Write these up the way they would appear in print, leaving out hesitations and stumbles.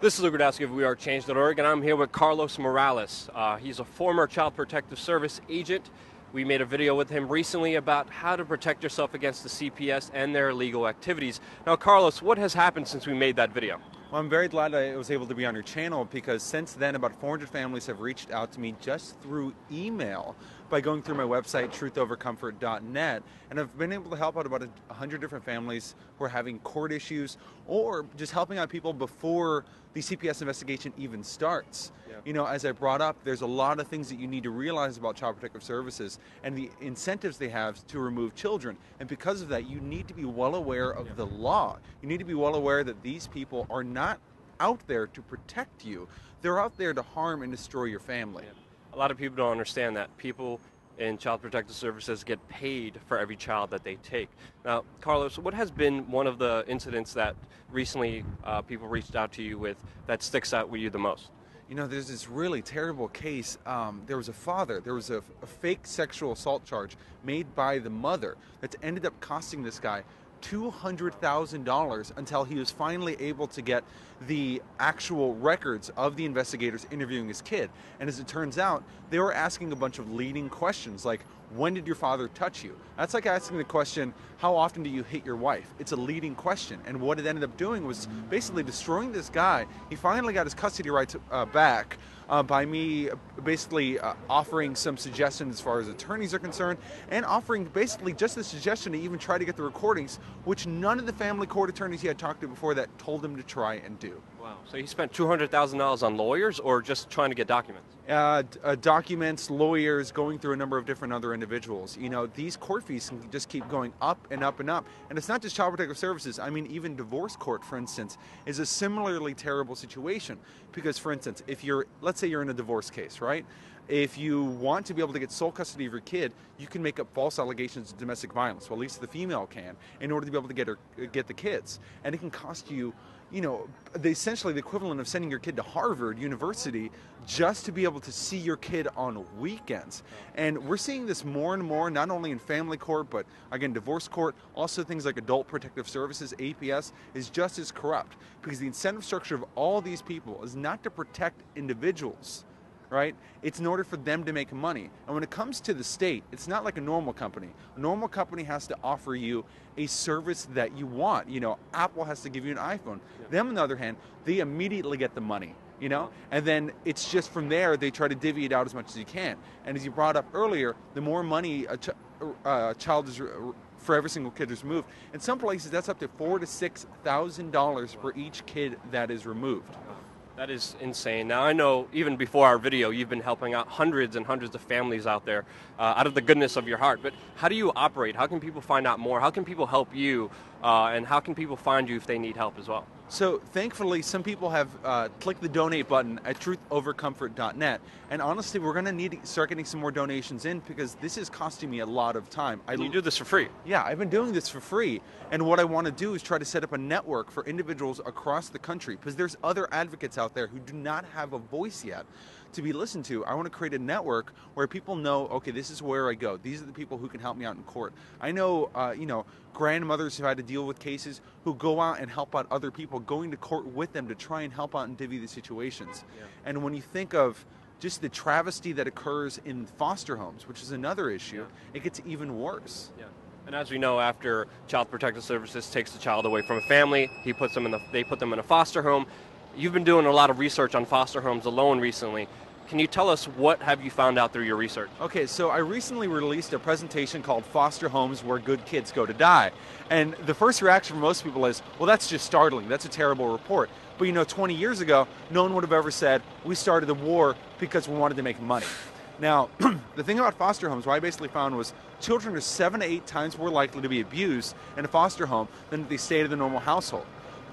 This is Luke Radowski of WeAreChange.org, and I'm here with Carlos Morales. He's a former Child Protective Service agent. We made a video with him recently about how to protect yourself against the CPS and their illegal activities. Now, Carlos, what has happened since we made that video? Well, I'm very glad I was able to be on your channel because since then about 400 families have reached out to me just through email by going through my website, truthovercomfort.net, and I've been able to help out about 100 different families who are having court issues or just helping out people before the CPS investigation even starts. Yeah. You know, as I brought up, there's a lot of things that you need to realize about Child Protective Services and the incentives they have to remove children. And because of that, you need to be well aware of the law. You need to be well aware that these people are not out there to protect you. They're out there to harm and destroy your family. Yeah. A lot of people don't understand that. People in Child Protective Services get paid for every child that they take. Now, Carlos, what has been one of the incidents that recently people reached out to you with that sticks out with you the most? You know, there's this really terrible case. There was a father, there was a fake sexual assault charge made by the mother that ended up costing this guy $200,000 until he was finally able to get the actual records of the investigators interviewing his kid. And as it turns out, they were asking a bunch of leading questions like, when did your father touch you? That's like asking the question, how often do you hit your wife? It's a leading question. And what it ended up doing was basically destroying this guy. He finally got his custody rights back by me basically offering some suggestions as far as attorneys are concerned and offering basically just the suggestion to even try to get the recordings, which none of the family court attorneys he had talked to before that told him to try and do. Wow. So he spent $200,000 on lawyers or just trying to get documents? Documents, lawyers, going through a number of different other individuals. You know, these court fees can just keep going up and up and up. And it's not just Child Protective Services. I mean, even divorce court, for instance, is a similarly terrible situation. Because, for instance, if you're, let's say you're in a divorce case, right? If you want to be able to get sole custody of your kid, you can make up false allegations of domestic violence, well, at least the female can, in order to be able to get the kids. And it can cost you, you know, essentially the equivalent of sending your kid to Harvard University just to be able to see your kid on weekends. And we're seeing this more and more, not only in family court, but again, divorce court, also things like Adult Protective Services, APS, is just as corrupt. Because the incentive structure of all these people is not to protect individuals, right? It's in order for them to make money. And when it comes to the state, it's not like a normal company. A normal company has to offer you a service that you want. You know, Apple has to give you an iPhone. Yeah. Them, on the other hand, they immediately get the money, you know? And then it's just from there, they try to divvy it out as much as you can. And as you brought up earlier, the more money a child is for every single kid is removed. In some places, that's up to $4,000 to $6,000 for each kid that is removed. That is insane. Now, I know even before our video, you've been helping out hundreds and hundreds of families out there out of the goodness of your heart. But how do you operate? How can people find out more? How can people help you? And how can people find you if they need help as well? So thankfully, some people have clicked the donate button at truthovercomfort.net. And honestly, we're going to need to start getting some more donations in because this is costing me a lot of time. You do this for free? Yeah, I've been doing this for free. And what I want to do is try to set up a network for individuals across the country because there's other advocates out there who do not have a voice yet to be listened to. I want to create a network where people know, okay, this is where I go. These are the people who can help me out in court. I know, you know, grandmothers who had to deal with cases who go out and help out other people, going to court with them to try and help out and divvy the situations. Yeah. And when you think of just the travesty that occurs in foster homes, which is another issue, it gets even worse. Yeah. And as we know, after Child Protective Services takes the child away from a family, they put them in a foster home. You've been doing a lot of research on foster homes alone recently. Can you tell us what have you found out through your research? Okay, so I recently released a presentation called Foster Homes Where Good Kids Go to Die. And the first reaction from most people is, well, that's just startling. That's a terrible report. But you know, 20 years ago, no one would have ever said, we started the war because we wanted to make money. Now, the thing about foster homes, what I basically found was children are 7 to 8 times more likely to be abused in a foster home than if they stayed in the normal household.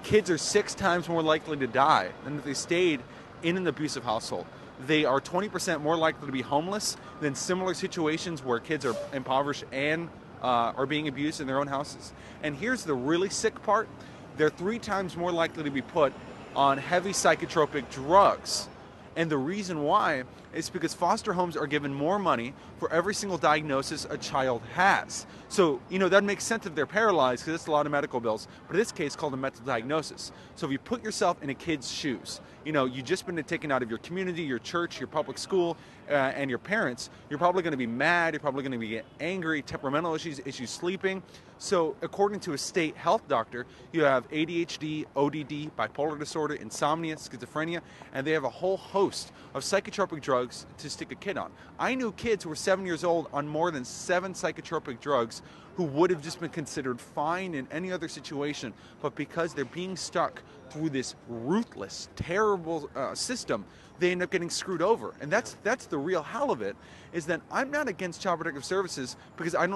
Kids are 6 times more likely to die than if they stayed in an abusive household. They are 20% more likely to be homeless than similar situations where kids are impoverished and are being abused in their own houses. And here's the really sick part. They're 3 times more likely to be put on heavy psychotropic drugs. And the reason why It's because foster homes are given more money for every single diagnosis a child has. So, that makes sense if they're paralyzed, because it's a lot of medical bills, but in this case, it's called a mental diagnosis. So if you put yourself in a kid's shoes, you've just been taken out of your community, your church, your public school, and your parents, you're probably going to be mad, you're probably going to be angry, temperamental issues sleeping. So according to a state health doctor, you have ADHD, ODD, bipolar disorder, insomnia, schizophrenia, and they have a whole host of psychotropic drugs to stick a kid on. I knew kids who were 7 years old on more than 7 psychotropic drugs who would have just been considered fine in any other situation, but because they're being stuck through this ruthless, terrible system, they end up getting screwed over. And that's the real hell of it, is that I'm not against Child Protective Services because I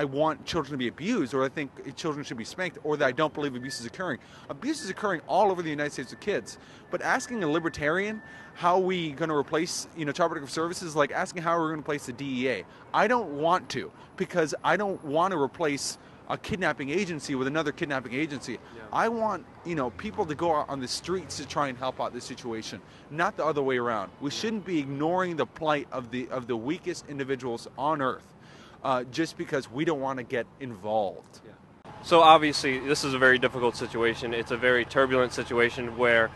want children to be abused, or I think children should be spanked, or that I don't believe abuse is occurring. Abuse is occurring all over the United States with kids. But asking a libertarian how we going to replace, Child Protective Services, like asking how we're going to replace the DEA. I don't want to, because I don't want to replace a kidnapping agency with another kidnapping agency. Yeah. I want, people to go out on the streets to try and help out this situation, not the other way around. We shouldn't be ignoring the plight of the weakest individuals on earth. Just because we don't want to get involved. Yeah. So obviously this is a very difficult situation. It's a very turbulent situation where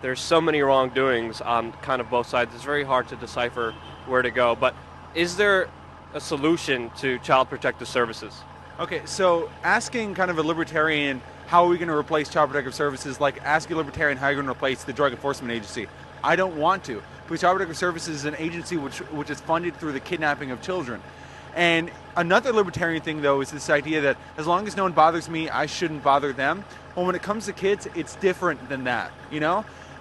there's so many wrongdoings on kind of both sides. It's very hard to decipher where to go. But is there a solution to Child Protective Services? Okay, so asking kind of a libertarian how are we going to replace Child Protective Services, like asking a libertarian how you're going to replace the Drug Enforcement Agency. I don't want to, because Child Protective Services is an agency which is funded through the kidnapping of children. And another libertarian thing, though, is this idea that as long as no one bothers me, I shouldn't bother them. Well, when it comes to kids, it's different than that,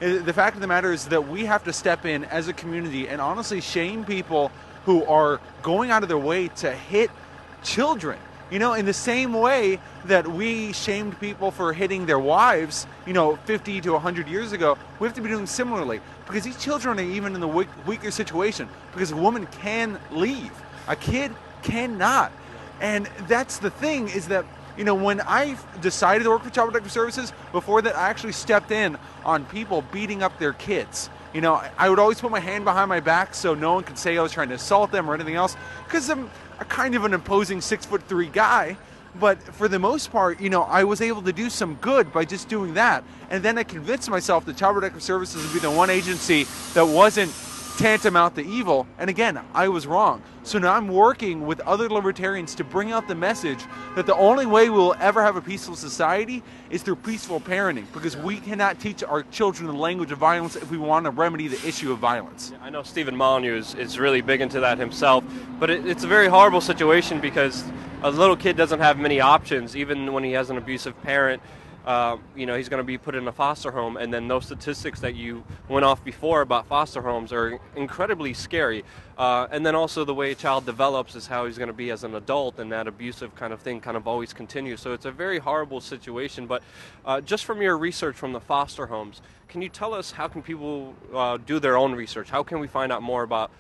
The fact of the matter is that we have to step in as a community and honestly shame people who are going out of their way to hit children. In the same way that we shamed people for hitting their wives, 50 to 100 years ago, we have to be doing similarly. Because these children are even in the weaker situation, because a woman can leave. A kid cannot. And that's the thing, is that, when I decided to work for Child Protective Services, before that I actually stepped in on people beating up their kids. I would always put my hand behind my back so no one could say I was trying to assault them or anything else, because I'm a kind of an imposing 6'3" guy. But for the most part, I was able to do some good by just doing that. And then I convinced myself that Child Protective Services would be the one agency that wasn't tantamount to evil, and again, I was wrong. So now I'm working with other libertarians to bring out the message that the only way we will ever have a peaceful society is through peaceful parenting, because we cannot teach our children the language of violence if we want to remedy the issue of violence. I know Stephen Molyneux is really big into that himself, but it's a very horrible situation because a little kid doesn't have many options, even when he has an abusive parent. He's going to be put in a foster home, and then those statistics that you went off before about foster homes are incredibly scary. And then also the way a child develops is how he's going to be as an adult, and that abusive kind of thing kind of always continues. So it's a very horrible situation. But just from your research from the foster homes, can you tell us how can people do their own research? How can we find out more about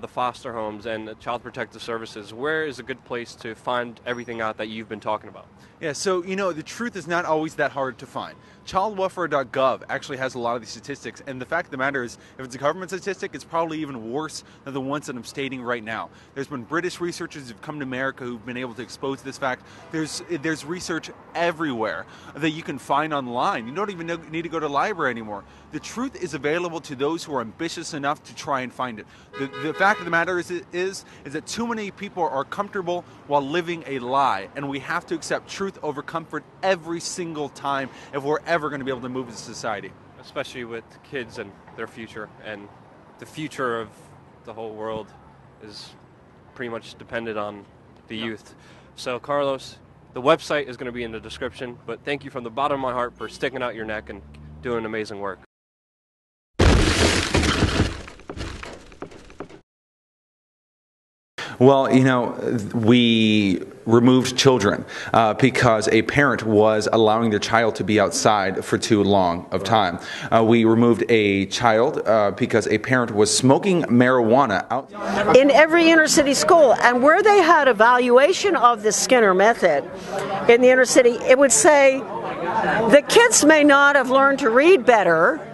the foster homes and the Child Protective Services? Where is a good place to find everything out that you've been talking about? Yeah, so, the truth is not always that hard to find. Childwelfare.gov actually has a lot of these statistics, and the fact of the matter is, if it's a government statistic, it's probably even worse than the ones that I'm stating right now. There's been British researchers who've come to America who've been able to expose this fact. There's research everywhere that you can find online. You don't even need to go to the library anymore. The truth is available to those who are ambitious enough to try and find it. The fact of the matter is that too many people are comfortable while living a lie, and we have to accept truth over comfort every single time if we're ever going to be able to move as a society. Especially with kids and their future, and the future of the whole world is pretty much dependent on the youth. So Carlos, the website is going to be in the description, but thank you from the bottom of my heart for sticking out your neck and doing amazing work. Well, we removed children because a parent was allowing their child to be outside for too long of time. We removed a child because a parent was smoking marijuana out in every inner city school. And where they had evaluation of the Skinner method in the inner city, it would say the kids may not have learned to read better,